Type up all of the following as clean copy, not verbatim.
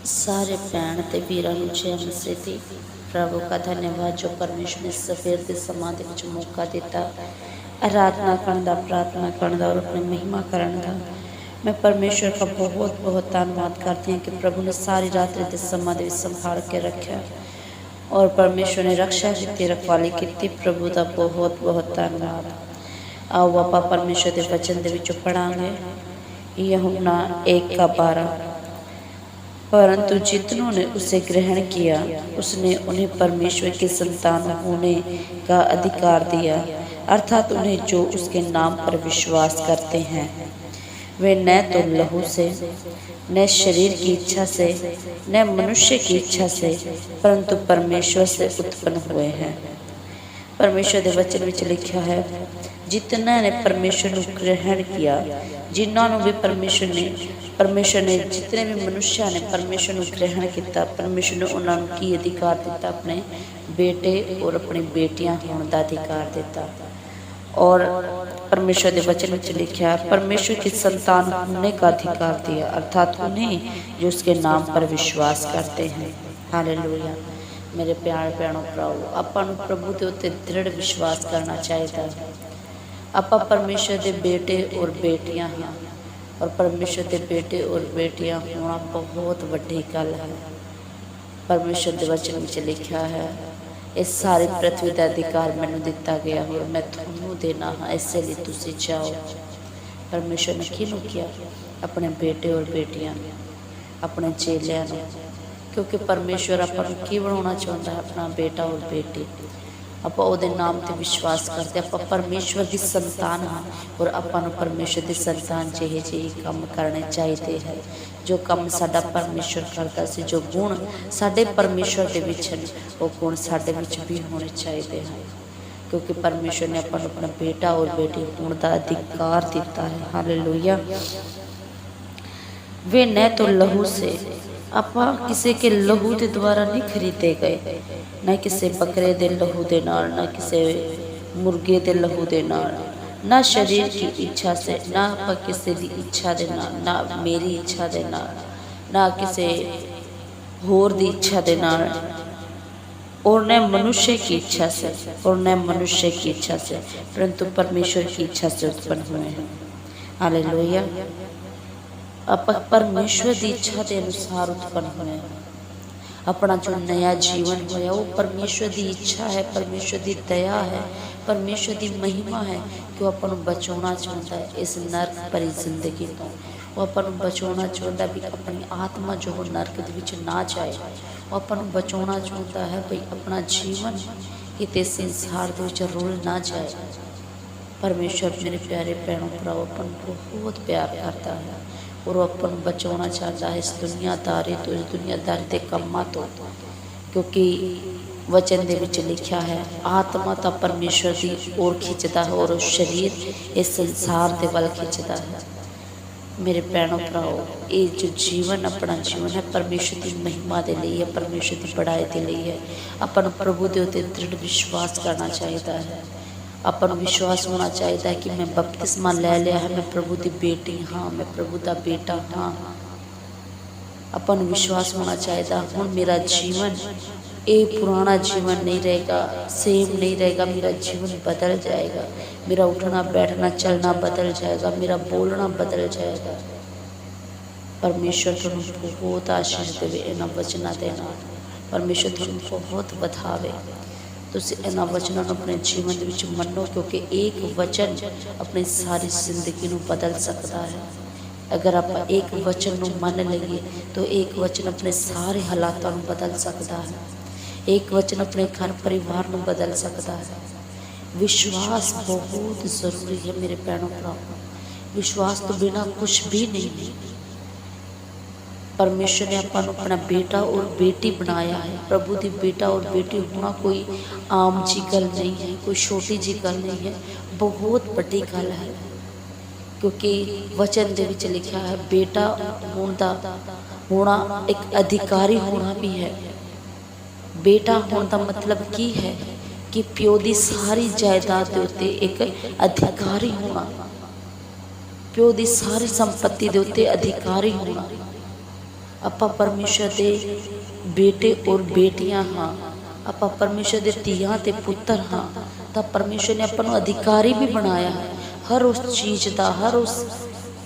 सारे भैन ते वीरां नूं जय मसीह दी। प्रभु का धन्यवाद जो परमेश्वर ने सवेर के समा दे विच मौका दिता आराधना करन दा, प्रार्थना करन दा और अपनी महिमा करन दा। मैं परमेश्वर का बहुत बहुत धन्यवाद करती हूँ कि प्रभु ने सारी रात्रि के समा दे विच संभाल के रखा और परमेश्वर ने रक्षा की, रखवाली की। प्रभु का बहुत बहुत धन्यवाद। आओ आपां परमेश्वर के वचन दे विचों पढ़ांगे यूहन्ना 1:12। परंतु जितनों ने उसे ग्रहण किया उसने उन्हें परमेश्वर की संतान होने का अधिकार दिया, अर्थात उन्हें जो उसके नाम पर विश्वास करते हैं। वे न तो लहू से, न शरीर की इच्छा से, न मनुष्य की इच्छा से, परंतु परमेश्वर से उत्पन्न हुए हैं। परमेश्वर के वचन में लिखा है, जितना ने परमेश्वर को ग्रहण किया, जिन्होंने भी परमेश्वर ने जितने भी मनुष्य ने परमेश्वर को ग्रहण किया, परमेश्वर ने उन्होंने की अधिकार दिता, अपने बेटे और अपनी बेटियां होने का अधिकार दिता। और परमेश्वर के वचन में लिखा है, परमेश्वर की संतान होने का अधिकार दिया, अर्थात उन्हें जो उसके नाम पर विश्वास करते हैं। हालेलुया। मेरे प्यारे भैनों भराओ, आपां नूं प्रभु के उत्ते दृढ़ विश्वास करना चाहिए। आपां परमेश्वर के बेटे और बेटियां हाँ, और परमेश्वर के बेटे और बेटियां होना बहुत वड्डी गल है। परमेश्वर के वचन में लिखा है, इस सारी पृथ्वी का अधिकार मैनूं दिता गया और मैं तुहानूं देना हाँ, इसलिए तुसीं जाओ। परमेश्वर ने किहनूं किया? अपने बेटे और बेटियां, अपने चेलियां नूं, क्योंकि परमेश्वर आपां नूं की बनाउणा चाहुंदा है? अपना बेटा और बेटी। आपां उहदे नाम ते विश्वास करते, आपां परमेश्वर की संतान हाँ और आपां नूं परमेश्वर की संतान जिहे जिहे काम करने चाहिए हैं, जो काम साडा परमेश्वर करता सी, जो गुण साडे परमेश्वर दे विच हैं, वो गुण साडे विच भी होने चाहिए हैं, क्योंकि परमेश्वर ने आपां नूं अपना बेटा और बेटी होने का अधिकार दिता है। हालेलुया। वे न तो लहू से, आपां किसी के लहू के द्वारा नहीं खरीदे गए, न किसी बकरे के लहू के नाल, न किसी मुर्गे के लहू के नाल, ना शरीर की इच्छा से, ना आपां किसी की इच्छा के नाल, ना मेरी इच्छा के नाल, ना किसी होर दी इच्छा के नाल, और न मनुष्य की इच्छा से, और न मनुष्य की इच्छा से, परंतु परमेश्वर की इच्छा से उत्पन्न हुए हैं। हालेलुया। आप परमेश्वर की इच्छा के अनुसार उत्पन्न हुए। अपना जो नया जीवन होया वो परमेश्वर की इच्छा है, परमेश्वर की दया है, परमेश्वर की महिमा है कि वो अपन बचाना चाहता है इस नरक भरी जिंदगी तो। वो अपन बचाना चाहता है भी अपनी आत्मा जो हो नरक विच ना जाए। वो अपन बचाना चाहता है भाई अपना जीवन किते संसार के रुल ना जाए। परमेश्वर मेरे प्यारे भैनों भराओ अपन बहुत प्यार करता है और अपन बचाना चाहता है इस दुनियादारी तो, इस दुनियादारी के कामों तो, क्योंकि वचन दे विच लिखा है, आत्मा तो परमेश्वर की ओर खिंचता है और शरीर इस संसार के वल खिंचता है। मेरे भैनों भराओ, ये जो जीवन अपना जीवन है परमेश्वर की महिमा के लिए है, परमेश्वर की बढ़ाई के लिए है। अपन प्रभु के उत्ते दृढ़ विश्वास करना चाहिए है। अपन विश्वास होना चाहिए कि मैं बपतिस्मा ले लिया है, मैं प्रभु की बेटी हाँ, मैं प्रभु का बेटा हाँ। अपन विश्वास होना चाहिए हुण मेरा जीवन ये पुराना जीवन नहीं रहेगा, सेम नहीं रहेगा, मेरा जीवन बदल जाएगा, मेरा उठना बैठना चलना बदल जाएगा, मेरा बोलना बदल जाएगा। परमेश्वर तुहानूं बहुत आशीष देवे इन्हां वचनां दे नाल। परमेश्वर तुहानूं बहुत वधावे। तुसीं इन्हां वचनों को अपने जीवन विच मनो, क्योंकि एक वचन अपनी सारी जिंदगी को बदल सकता है। अगर आप एक वचन को मन लीए तो एक वचन अपने सारे हालातों को बदल सकता है। एक वचन अपने घर परिवार को बदल सकता है। विश्वास बहुत जरूरी है मेरे भैनों भराओं। विश्वास तो बिना कुछ भी नहीं है। परमेश्वर ने आपां नूं अपना बेटा और बेटी बनाया है। प्रभु की बेटा और बेटी होना कोई आम जी गल नहीं है, कोई छोटी जी गल नहीं है, बहुत बड़ी गल है। क्योंकि वचन दे विच लिखा है बेटा होना एक अधिकारी होना भी है। बेटा होने का मतलब की है कि प्यो की सारी जायदाद के उत्ते एक अधिकारी होना, प्यो की सारी संपत्ति के उत्ते अधिकारी होना। ਆਪਾਂ ਪਰਮੇਸ਼ਰ ਦੇ ਬੇਟੇ ਔਰ ਬੇਟੀਆਂ ਹਾਂ, ਆਪਾਂ ਪਰਮੇਸ਼ਰ ਦੇ ਧੀਆਂ ਤੇ ਪੁੱਤਰ ਹਾਂ, ਤਾਂ ਪਰਮੇਸ਼ਰ ਨੇ ਆਪਾਂ ਨੂੰ ਅਧਿਕਾਰੀ ਵੀ ਬਣਾਇਆ ਹੈ ਹਰ ਉਸ ਚੀਜ਼ ਦਾ, ਹਰ ਉਸ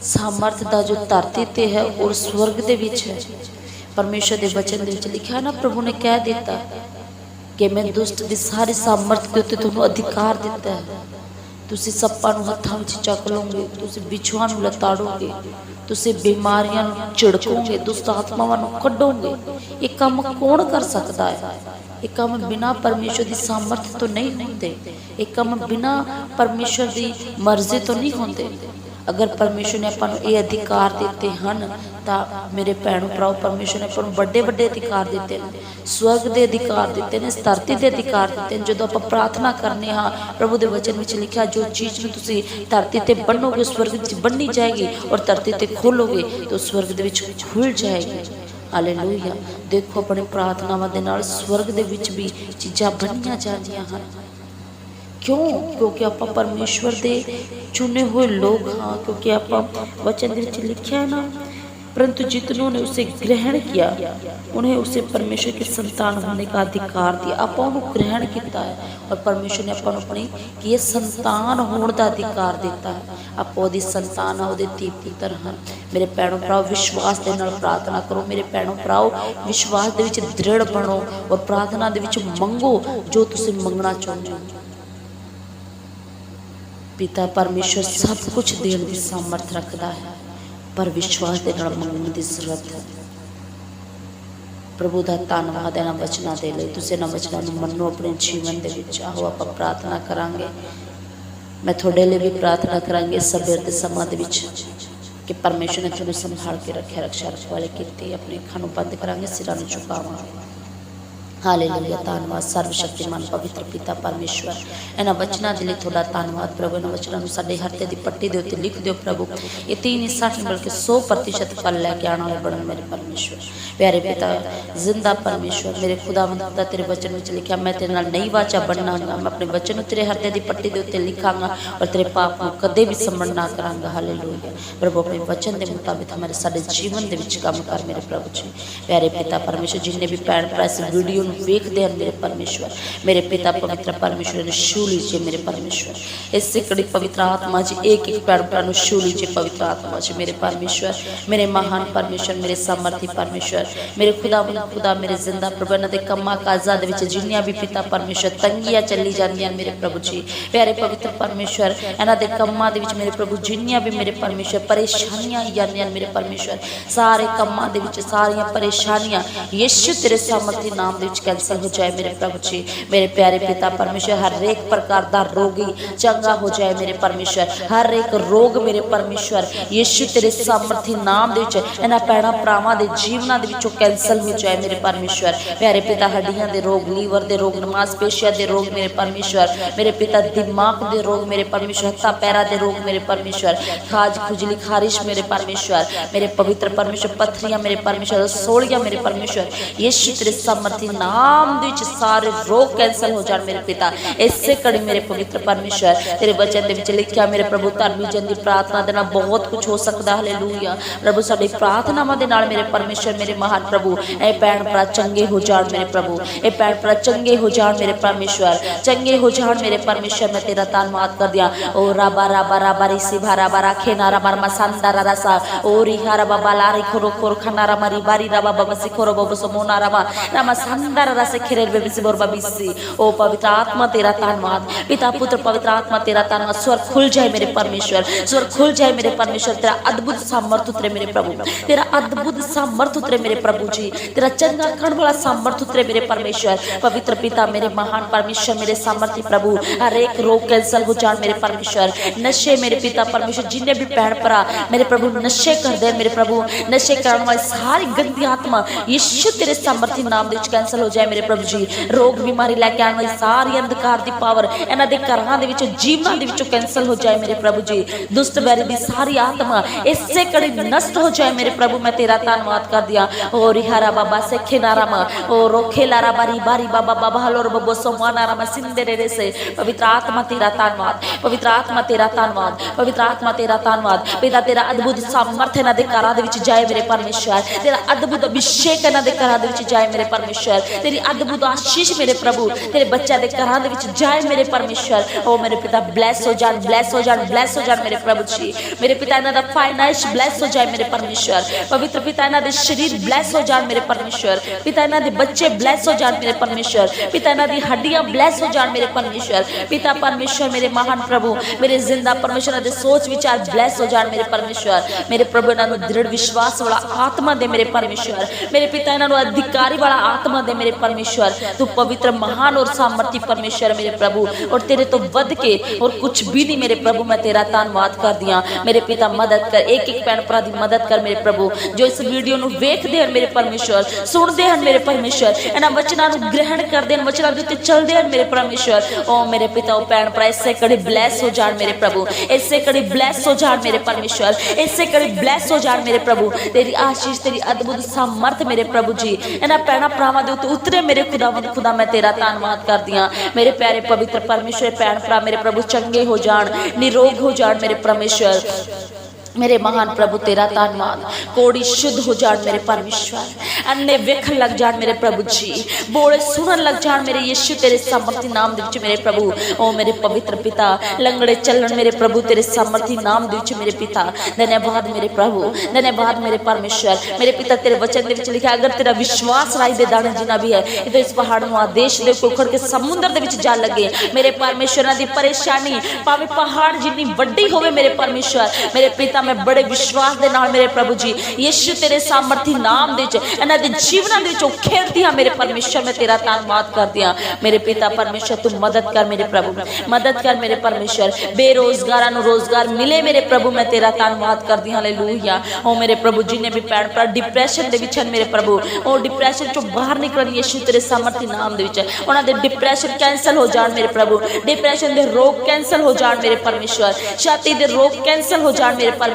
ਸਾਮਰਥ ਦਾ ਜੋ ਧਰਤੀ ਤੇ ਹੈ ਔਰ ਸਵਰਗ ਦੇ ਵਿੱਚ ਹੈ। ਪਰਮੇਸ਼ਰ ਦੇ ਵਚਨ ਦੇ ਵਿੱਚ ਲਿਖਿਆ ਨਾ, ਪ੍ਰਭੂ ਨੇ ਕਹਿ ਦਿੱਤਾ ਕਿ ਮੈਂ ਦੁਸ਼ਟ ਦੀ ਸਾਰੀ ਸਾਮਰਥ ਦੇ ਉੱਤੇ ਤੁਹਾਨੂੰ ਅਧਿਕਾਰ ਦਿੱਤਾ ਹੈ। ਤੁਸੀਂ ਸੱਪਾਂ ਨੂੰ ਹੱਥਾਂ ਵਿੱਚ ਚੱਕ ਲਓਗੇ, ਤੁਸੀਂ ਬਿਛੂਆਂ ਨੂੰ ਲਤਾੜੋਗੇ, ਤੁਸੀਂ ਬਿਮਾਰੀਆਂ ਨੂੰ ਝਿੜਕੋਗੇ, ਦੁਸ਼ਟ ਆਤਮਾਵਾਂ ਨੂੰ ਕੱਢੋਗੇ। ਇਹ ਕੰਮ ਕੌਣ ਕਰ ਸਕਦਾ ਹੈ? ਇਹ ਕੰਮ ਬਿਨਾਂ ਪਰਮੇਸ਼ਰ ਦੀ ਸਾਮਰਥ ਤੋਂ ਨਹੀਂ ਹੁੰਦੇ, ਇਹ ਕੰਮ ਬਿਨਾਂ ਪਰਮੇਸ਼ਰ ਦੀ ਮਰਜ਼ੀ ਤੋਂ ਨਹੀਂ ਹੁੰਦੇ। ਅਗਰ ਪਰਮੇਸ਼ਰ ਨੇ ਆਪਾਂ ਨੂੰ ਇਹ ਅਧਿਕਾਰ ਦਿੱਤੇ ਹਨ ਤਾਂ ਮੇਰੇ ਭੈਣੋ ਭਰਾਓ, ਪਰਮੇਸ਼ਰ ਨੇ ਆਪਾਂ ਨੂੰ ਵੱਡੇ ਵੱਡੇ ਅਧਿਕਾਰ ਦਿੱਤੇ ਨੇ, ਸਵਰਗ ਦੇ ਅਧਿਕਾਰ ਦਿੱਤੇ ਨੇ, ਧਰਤੀ ਦੇ ਅਧਿਕਾਰ ਦਿੱਤੇ ਨੇ। ਜਦੋਂ ਆਪਾਂ ਪ੍ਰਾਰਥਨਾ ਕਰਨੇ ਹਾਂ, ਪ੍ਰਭੂ ਦੇ ਵਚਨ ਵਿੱਚ ਲਿਖਿਆ, ਜੋ ਚੀਜ਼ ਨੂੰ ਤੁਸੀਂ ਧਰਤੀ ਤੇ ਬੰਨੋਗੇ ਸਵਰਗ ਵਿੱਚ ਬੰਨੀ ਜਾਏਗੀ, ਔਰ ਧਰਤੀ ਤੇ ਖੋਲੋਗੇ ਤਾਂ ਸਵਰਗ ਦੇ ਵਿੱਚ ਖੁੱਲ ਜਾਏਗੀ। ਹਾਲੇਲੂਇਆ। ਦੇਖੋ, ਆਪਣੇ ਪ੍ਰਾਰਥਨਾਵਾਂ ਦੇ ਨਾਲ ਸਵਰਗ ਦੇ ਵਿੱਚ ਵੀ ਚੀਜ਼ਾਂ ਬਣੀਆਂ ਜਾਂਦੀਆਂ ਹਨ। ਕਿਉਂ? ਕਿਉਂਕਿ ਆਪਾਂ ਪਰਮੇਸ਼ਵਰ ਦੇ ਚੁਣੇ ਹੋਏ ਲੋਕ ਹਾਂ। ਕਿਉਂਕਿ ਆਪਾਂ वचन ਦੇ ਵਿੱਚ ਲਿਖਿਆ है ना, परंतु जितनों उसे ग्रहण किया उन्हें उसे परमेश्वर के संतान होने का अधिकार दिया। ਆਪਾਂ ਉਹਨੂੰ ग्रहण किया है और परमेश्वर ने ਆਪਾਂ ਨੂੰ अपनी कि संतान होने का अधिकार दिता है। ਆਪਾਂ ਉਹਦੀ संतान ਆ, ਉਹਦੇ ਧੀ ਪੁੱਤਰ ਹਨ। ਮੇਰੇ ਭੈਣੋ ਭਰਾਓ, ਵਿਸ਼ਵਾਸ ਦੇ ਨਾਲ ਪ੍ਰਾਰਥਨਾ ਕਰੋ। ਮੇਰੇ ਭੈਣੋ ਭਰਾਓ, ਵਿਸ਼ਵਾਸ ਦੇ ਵਿੱਚ ਦ੍ਰਿੜ ਬਣੋ ਔਰ ਪ੍ਰਾਰਥਨਾ ਦੇ ਵਿੱਚ ਮੰਗੋ ਜੋ ਤੁਸੀਂ ਮੰਗਣਾ ਚਾਹੁੰਦੇ ਹੋ। पिता परमेश्वर सब कुछ देने की सामर्थ रखता है, पर विश्वास के नाल मंगने की जरूरत है। प्रभु का धन्यवाद इन्हां वचनों के लिए। तुसीं इन्हां वचनों नूं मन्नो अपने जीवन दे विच। आओ आपां प्रार्थना करांगे। मैं तुहाडे लिए भी प्रार्थना करांगी सवेर दे समां दे विच कि परमेश्वर ने तुहानूं संभाल के रखिया, रक्षा रखवाले कीती। अपनी अखां नूं बंद करांगे, सिरां नूं झुकावांगे। हालेलुया। धन्यवाद सर्वशक्तिमान पवित्र पिता परमेश्वर, इन्हां वचनां दे लई तुहाडा धन्नवाद प्रभु। इन्हां वचनां नूं साडे हरते दी पट्टी दे उत्ते लिख दिओ प्रभु। ये 3 नहीं 60 बल्कि 100% फल लैके आने वाले बनन मेरे परमेश्वर। प्यारे पिता जिंदा परमेश्वर, मेरे खुदावंद खुदा तेरे वचन में लिखा, मैं तेरे नाल नई वाचा बननागा। मैं अपने वचन नूं तेरे हरते दी पट्टी दे उत्ते लिखांगा और तेरे पाप नूं कदे भी समण ना करांगा। हालेलुया। प्रभु अपने वचन के मुताबिक हमारे साडे जीवन दे विच काम कर मेरे प्रभु जी। प्यारे पिता परमेश्वर, जिन्ने भी भैण भरा इस वीडियो वेखते हैं मेरे परमेश्वर, मेरे पिता पवित्र परमेश्वर ने छू लीजिए मेरे परमेश्वर। इस कड़ी पवित्र आत्मा जी एक एक भैण भरा नूं छू लीजिए पवित्र आत्मा जी मेरे परमेश्वर। मेरे महान परमेश्वर, मेरे सामर्थी परमेश्वर, मेरे खुदा मेरे जिंदा प्रभु, इन्हां दे कम्मां काजां दे विच जिन्नियां भी पिता परमेश्वर तंगियां चली जांदियां मेरे प्रभु जी। प्यारे पवित्र परमेश्वर, इन्हां दे कम्मां दे विच मेरे प्रभु जिन्नियां भी मेरे परमेश्वर परेशानियां आई जांदियां मेरे परमेश्वर, सारे कम्मां दे विच सारियां परेशानियां यीशु तेरे सामर्थी नाम दे विच कैंसल हो जाए मेरे प्रभु जी। मेरे प्यारे पिता परमेश्वर, हर एक प्रकार का रोगी चंगा हो जाए मेरे परमेश्वर। हर एक रोग मेरे परमेश्वर यीशु तेरे सामर्थी नाम दे विच इन्हां भैणां भरावां दे जीवनां दे विचों कैंसल हो जाए मेरे परमेश्वर। प्यारे पिता हड्डियां दे रोग, लीवर दे रोग, मांसपेशियां दे रोग मेरे परमेश्वर, मेरे पिता दिमाग दे रोग मेरे परमेश्वर, हत्था पैरां दे रोग मेरे परमेश्वर, खाज खुजली खारिश मेरे परमेश्वर, मेरे पवित्र परमेश्वर, पत्थरियां मेरे परमेश्वर, सोलियां मेरे परमेश्वर, यीशु तेरे सामर्थी नाम सारे रोग कैंसल हो जाए मेरे पिता। इससे कड़ी मेरे पवित्र परमेश्वर, तेरे वचन दे विच लिखिया मेरे प्रभु, धर्मी जन दी प्रार्थना दे नाल बहुत कुछ हो सकदा। हालेलुया। प्रभु साडी प्रार्थनावां दे नाल मेरे परमेश्वर, मेरे महान प्रभु, ए भैण भरा चंगे हो जाण मेरे प्रभु, ए भैण भरा चंगे हो जाण मेरे परमेश्वर, चंगे हो जाण मेरे परमेश्वर। मैं तेरा धन्नवाद कर दिया। ओ राबा राबा राबा रिसी भारा बारा खेना राबा मसंदा रसा ओ रिहा राबा बालारी खोरो खोर खाना रा मरी बारी राबा बाबा सिखोरो बाबा समोना राबा रामा संदा रसा खेरे ओ पवित्र आत्मा तेरा धन्यवाद। पिता पुत्र पवित्र आत्मा तेरा धन्यवाद। स्वर खुल जाए मेरे परमेश्वर, स्वर खुल जाए मेरे परमेश्वर। तेरा अद्भुत सामर्थ उतरे मेरे प्रभु, तेरा अद्भुत सामर्थ उतरे मेरे प्रभु जी, तेरा चंगा करने वाला सामर्थ उतरे मेरे परमेश्वर। पवित्र पिता मेरे महान परमेश्वर, मेरे सामर्थी प्रभु, हर एक रोग कैंसल हो जाए मेरे परमेश्वर। नशे मेरे पिता परमेश्वर, जिन्हें भी भैण भरा मेरे प्रभु नशे कर दे मेरे प्रभु, नशे करने वाली सारी गंदी आत्मा यीशु तेरे सामर्थी नाम दे विच कैंसल ਹੋ ਜਾਏ ਮੇਰੇ ਪ੍ਰਭੂ ਜੀ। ਰੋਗ ਬਿਮਾਰੀ ਲੈ ਕੇ ਆਉਣ ਵਾਲੀ ਸਾਰੀ ਅੰਧਕਾਰ ਦੀ ਪਾਵਰ ਇਹਨਾਂ ਦੇ ਘਰਾਂ ਦੇ ਵਿੱਚੋਂ ਜੀਵਨਾਂ ਦੇ ਵਿੱਚੋਂ ਕੈਂਸਲ ਹੋ ਜਾਏ ਮੇਰੇ ਪ੍ਰਭੂ ਜੀ। ਦੁਸ਼ਟ ਵੈਰੀ ਦੀ ਸਾਰੀ ਆਤਮਾ ਇਸੇ ਕੜੀ ਨਸ਼ਟ ਹੋ ਜਾਏ ਮੇਰੇ ਪ੍ਰਭੂ। मैं तेरा धन्यवाद कर दिया। ओ रिहारा बाबा सेखे नारामा ओ रोखे लारा बारी बारी बाबा बाबा हलोर बबो सोमा नारामा सिंदे रे से। पवित्र आत्मा तेरा धन्यवाद, पवित्र आत्मा तेरा धन्यवाद, पवित्र आत्मा तेरा धन्यवाद। पिता तेरा अद्भुत सामर्थ्य ना दे घरां दे विच जाए मेरे परमेश्वर। तेरा अद्भुत अभिषेक ना दे घरां दे विच जाए मेरे परमेश्वर। तेरी अद्भुत आशीष मेरे प्रभु तेरे बच्चा दे घरां दे विच जाए मेरे परमेश्वर। ओ मेरे पिता ब्लेस हो जान, ब्लेस हो जान, ब्लेस हो जान मेरे प्रभु जी। मेरे पिता इन्हां दा फाइनेंस ब्लेस हो जाए मेरे परमेश्वर। पवित्र पिता इन्हां दे शरीर ब्लेस हो जान मेरे परमेश्वर। पिता इन्हां दे बच्चे ब्लेस हो जान मेरे परमेश्वर। पिता इन्हां दी हड्डियां ब्लेस हो जान मेरे परमेश्वर। पिता परमेश्वर मेरे महान प्रभु मेरे जिंदा परमेश्वर दे सोच विचार ब्लेस हो जान मेरे परमेश्वर। मेरे प्रभु इन्हां नूं दृढ़ विश्वास वाला आत्मा दे मेरे परमेश्वर। मेरे पिता इन्हां नूं अधिकारी वाला आत्मा दे मेरे परमेश्वर। तू पवित्र महान और सामर्थी परमेश्वर मेरे प्रभु, और तेरे तो वध के और कुछ भी नहीं मेरे प्रभु। मैं तेरा धन्यवाद कर दिया मेरे पिता। मदद कर, एक एक भैन भरा दी मदद कर मेरे प्रभु जो इस वीडियो ਨੂੰ ਵੇਖਦੇ ਹਨ ਮੇਰੇ ਪਰਮੇਸ਼ਵਰ, ਸੁਣਦੇ ਹਨ ਮੇਰੇ ਪਰਮੇਸ਼ਵਰ, ਇਹਨਾਂ ਵਚਨਾਂ ਨੂੰ ਗ੍ਰਹਿਣ ਕਰਦੇ ਹਨ, ਵਚਨਾਂ ਦੇ ਉੱਤੇ ਚੱਲਦੇ ਹਨ ਮੇਰੇ ਪਰਮੇਸ਼ਵਰ। ਓ ਮੇਰੇ ਪਿਤਾ ਉਹ ਭੈਣ ਭਰਾ ਇਸੇ ਕੜੀ ਬਲੈਸ ਹੋ ਜਾਣ ਮੇਰੇ ਪ੍ਰਭੂ, ਇਸੇ ਕੜੀ ਬਲੈਸ ਹੋ ਜਾਣ ਮੇਰੇ ਪਰਮੇਸ਼ਵਰ, ਇਸੇ ਕੜੀ ਬਲੈਸ ਹੋ ਜਾਣ ਮੇਰੇ ਪ੍ਰਭੂ। ਤੇਰੀ ਆਸ਼ੀਸ਼ ਤੇਰੀ ਅਦਭੁਤ ਸਮਰਥ ਮੇਰੇ ਪ੍ਰਭੂ ਜੀ ਇਹਨਾਂ ਭੈਣਾਂ ਭਰਾਵਾਂ ਦੇ ਉੱਤੇ ਉਤਰੇ ਮੇਰੇ ਖੁਦਾਵੰਦ ਖੁਦਾ। ਮੈਂ ਤੇਰਾ ਧੰਨਵਾਦ ਕਰਦੀ ਹਾਂ ਮੇਰੇ ਪਿਆਰੇ ਪਵਿੱਤਰ ਪਰਮੇਸ਼ਵਰ। ਭੈਣ ਭਰਾ ਮੇਰੇ ਪ੍ਰਭੂ ਚੰਗੇ ਹੋ ਜਾਣ, ਨਿਰੋਗ ਹੋ ਜਾਣ ਮੇਰੇ ਪਰਮੇਸ਼ਵਰ। मेरे महान प्रभु तेरा धन्यवाद। कोड़ी शुद्ध हो जान मेरे परमेश्वर, अन्ने वेखन लग जान मेरे प्रभु जी, बोले सुनन लग जान मेरे यीशु तेरे सामर्थी नाम दे विच मेरे प्रभु। ओ मेरे पवित्र पिता लंगड़े चलन मेरे प्रभु तेरे सामर्थी नाम दे विच मेरे पिता। धन्यवाद मेरे प्रभु, धन्यवाद मेरे परमेश्वर। मेरे पिता तेरे वचन दे विच लिखा अगर तेरा विश्वास राई दे दाने जिना भी है तो इस पहाड़ नूं आदेश दे उखड़ के समुद्र दे विच जा लगे मेरे परमेश्वर। दी परेशानी भावें पहाड़ जिन्नी वड्डी होवे मेरे परमेश्वर, मेरे पिता मैं बड़े विश्वास दे नाल मेरे प्रभु जी यीशु तेरे सामर्थी नाम दे इन्हां दे जीवनां दे विचों खेलदी हां मेरे परमेश्वर। मैं तेरा धन्यवाद करदी हां मेरे पिता परमेश्वर। तू मदद कर मेरे प्रभु, मदद कर मेरे परमेश्वर। बेरोजगारां नूं रोजगार मिले मेरे प्रभु। मैं तेरा धन्यवाद करदी हां। हालेलुया। ओ मेरे प्रभु जिन्हें भी भैण भरा डिप्रैशन दे विच हन मेरे प्रभु, ओ डिप्रैशन चों बाहर निकलण यीशु तेरे सामर्थी नाम दे विच उन्हां दे डिप्रैशन कैंसल हो जाण मेरे प्रभु। डिप्रैशन दे रोग कैंसल हो जाण मेरे परमेश्वर। छाती दे रोग कैंसल हो जाण मेरे परमेश्वर।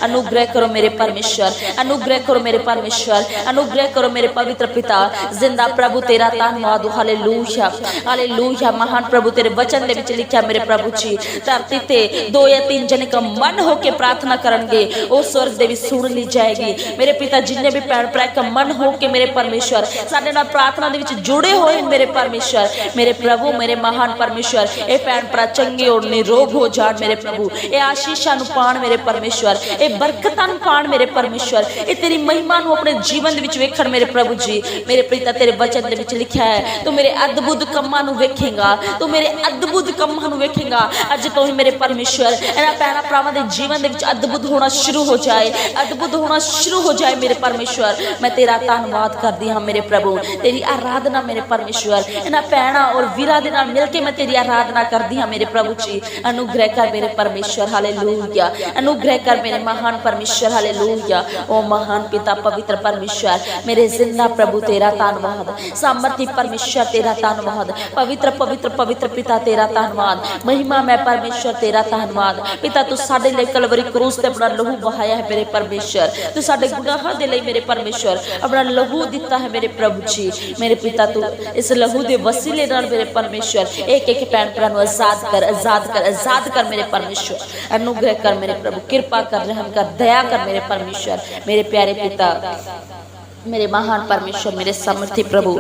अनुग्रह करो मेरे परमेश्वर, अनुग्रह करो मेरे परमेश्वर, अनुग्रह करो मेरे पवित्र पिता। जिंदा प्रभु तेरा धन्यवाद। Hallelujah, hallelujah. महान प्रभु तेरे वचन दे विच लिखिया मेरे प्रभु जी धरती ते 2 या 3 जने का मन होके प्रार्थना करनगे ओ स्वर्ग दे विच सुन ली जाएगी मेरे पिता। जिन्ने भी भैण भरा का मन होके मेरे परमेश्वर साडे नाल प्रार्थना दे विच जुड़े होए मेरे परमेश्वर, मेरे प्रभु मेरे महान परमेश्वर। ए भैण भरा चंगे और निरोग हो जाण मेरे प्रभु। ए आशीषां नूं पाण मेरे परमेश्वर, ए बरकतां नूं पाण मेरे परमेश्वर। ए तेरी महिमा नूं अपने जीवन दे विच वेखण मेरे प्रभु जी। मेरे पिता तेरे वचन दे विच लिखिया है तू मेरे अद्भुत कम्मां नूं वेखेगा, तू मेरे अद्भुत कम्मां नूं वेखेगा। अज तो ही मेरे परमेश्वर इन्हां भैणां भरावां दे जीवन दे विच अद्भुत होना शुरू हो जाए, अद्भुत होना शुरू हो जाए मेरे परमेश्वर। मैं तेरा धन्यवाद करदी हां मेरे प्रभु, तेरी आराधना मेरे परमेश्वर। इन्हां भैणां और वीरां दे नाल मिल के मैं तेरी आराधना करदी हां मेरे प्रभु जी। अनुग्रह कर मेरे परमेश्वर। हालेलुया। अनुग्रह कर मेरे महान परमेश्वर। हालेलुया। ओ महान पिता पवित्र परमेश्वर मेरे जिंदा प्रभु तेरा धन्यवाद। सामर्थी परमेश्वर तेरा धन्यवाद। पवित्र पवित्र पवित्र पिता तेरा धन्यवाद। महिमा मैं परमेश्वर तेरा धन्यवाद। पिता तू साडे लई कलवरी क्रूस ते अपना लहू बहाया है मेरे परमेश्वर। तू साडे गुनाहां दे लई मेरे परमेश्वर अपना लहू दिता है मेरे प्रभु जी। मेरे पिता तू इस लहू दे वसीले नाल मेरे परमेश्वर एक एक भैण भरा नूं आजाद कर, आजाद कर, आजाद कर मेरे परमेश्वर। अनुग्रह कर मेरे प्रभु, कृपा कर, रहम कर, दया कर मेरे परमेश्वर। मेरे प्यारे पिता मेरे महान परमेश्वर मेरे सामर्थी प्रभु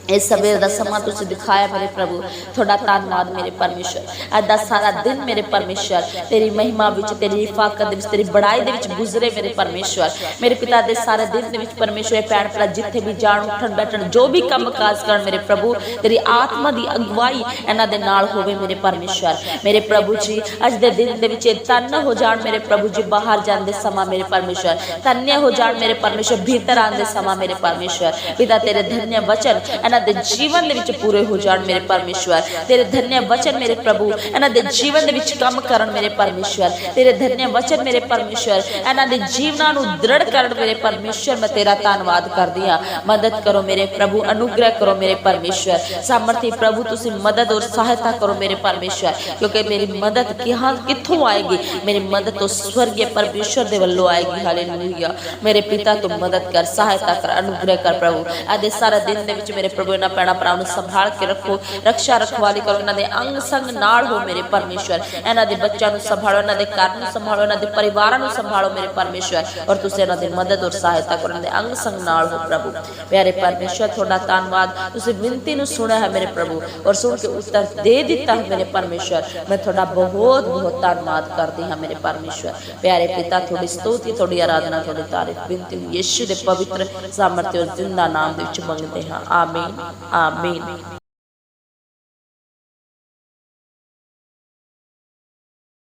इस सवेर का समा तुझे दिखाया मेरे प्रभु। थोड़ा धन्यवाद मेरे परमेश्वर। अज दा सारा दिन मेरे परमेश्वर तेरी महिमा विच, तेरी हिफाजत विच, तेरी बड़ाई दे विच गुजरे मेरे परमेश्वर। मेरे पिता दे सारे दिन दे विच परमेश्वर भैण भरा जिथे भी जाण उठन बैठन जो भी काम काज करन मेरे प्रभु तेरी आत्मा दी अगुवाई इन्हां दे नाल होवे मेरे परमेश्वर। मेरे प्रभु जी अज दे दिन दे विच धन्य हो जाण मेरे प्रभु जी बाहर जांदे समा मेरे परमेश्वर। धन्य हो जाण मेरे परमेश्वर भीतर आंदे समा मेरे परमेश्वर। पिता तेरे धन्य वचन ਇਹਨਾਂ ਦੇ ਜੀਵਨ ਦੇ ਵਿੱਚ ਪੂਰੇ ਹੋ ਜਾਣ ਮੇਰੇ ਪਰਮੇਸ਼ਵਰ। ਤੇਰੇ ਧन्य ਵਚਨ ਮੇਰੇ ਪ੍ਰਭੂ ਇਹਨਾਂ ਦੇ ਜੀਵਨ ਦੇ ਵਿੱਚ ਕੰਮ ਕਰਨ ਮੇਰੇ ਪਰਮੇਸ਼ਵਰ। ਤੇਰੇ ਧन्य ਵਚਨ ਮੇਰੇ ਪਰਮੇਸ਼ਵਰ ਇਹਨਾਂ ਦੇ ਜੀਵਨਾਂ ਨੂੰ ਦ੍ਰਿੜ ਕਰਨ ਮੇਰੇ ਪਰਮੇਸ਼ਵਰ। ਮੈਂ ਤੇਰਾ ਧੰਨਵਾਦ ਕਰਦੀ ਹਾਂ। ਮਦਦ ਕਰੋ ਮੇਰੇ ਪ੍ਰਭੂ, अनुग्रह करो मेरे परमेश्वर। सामर्थी प्रभु तुसी मदद और सहायता करो मेरे परमेश्वर, क्योंकि मेरी मदद कित्थों आएगी? मेरी मदद तो स्वर्गीय परमेश्वर दे वल्लों आएगी। हालेलुया। मेरे पिता तू मदद कर, सहायता कर, अनुग्रह कर प्रभु। अज सारा दिन दे विच मेरे प्रभु इन्हां भैणां भरावां नूं संभाल के रखो, रक्षा रखवाली करो। इन्हां दे अंग संग नाल हो मेरे परमेश्वर। इन्हां दे बच्चों नूं संभालो, इन्हां दे घर नूं संभालो, इन्हां दे परिवारां नूं संभालो मेरे परमेश्वर। और तुसी इन्हां दी मदद और सहायता करो, इन्हां दे अंग संग नाल हो प्रभु। प्यारे परमेश्वर थोड़ा धन्नवाद, तुसी विनती नूं सुनिया है मेरे प्रभु और सुन के उत्तर दे दिता है मेरे परमेश्वर। मैं थोड़ा बहुत बहुत धन्नवाद करती हाँ मेरे परमेश्वर। प्यारे पिता थोड़ी स्तुति, थोड़ी आराधना, थोड़ी तारीफ विनती यीशु दे पवित्र सामर्थ्य और जिंदा नाम दे विच मंगते हैं। आमीन आमीन।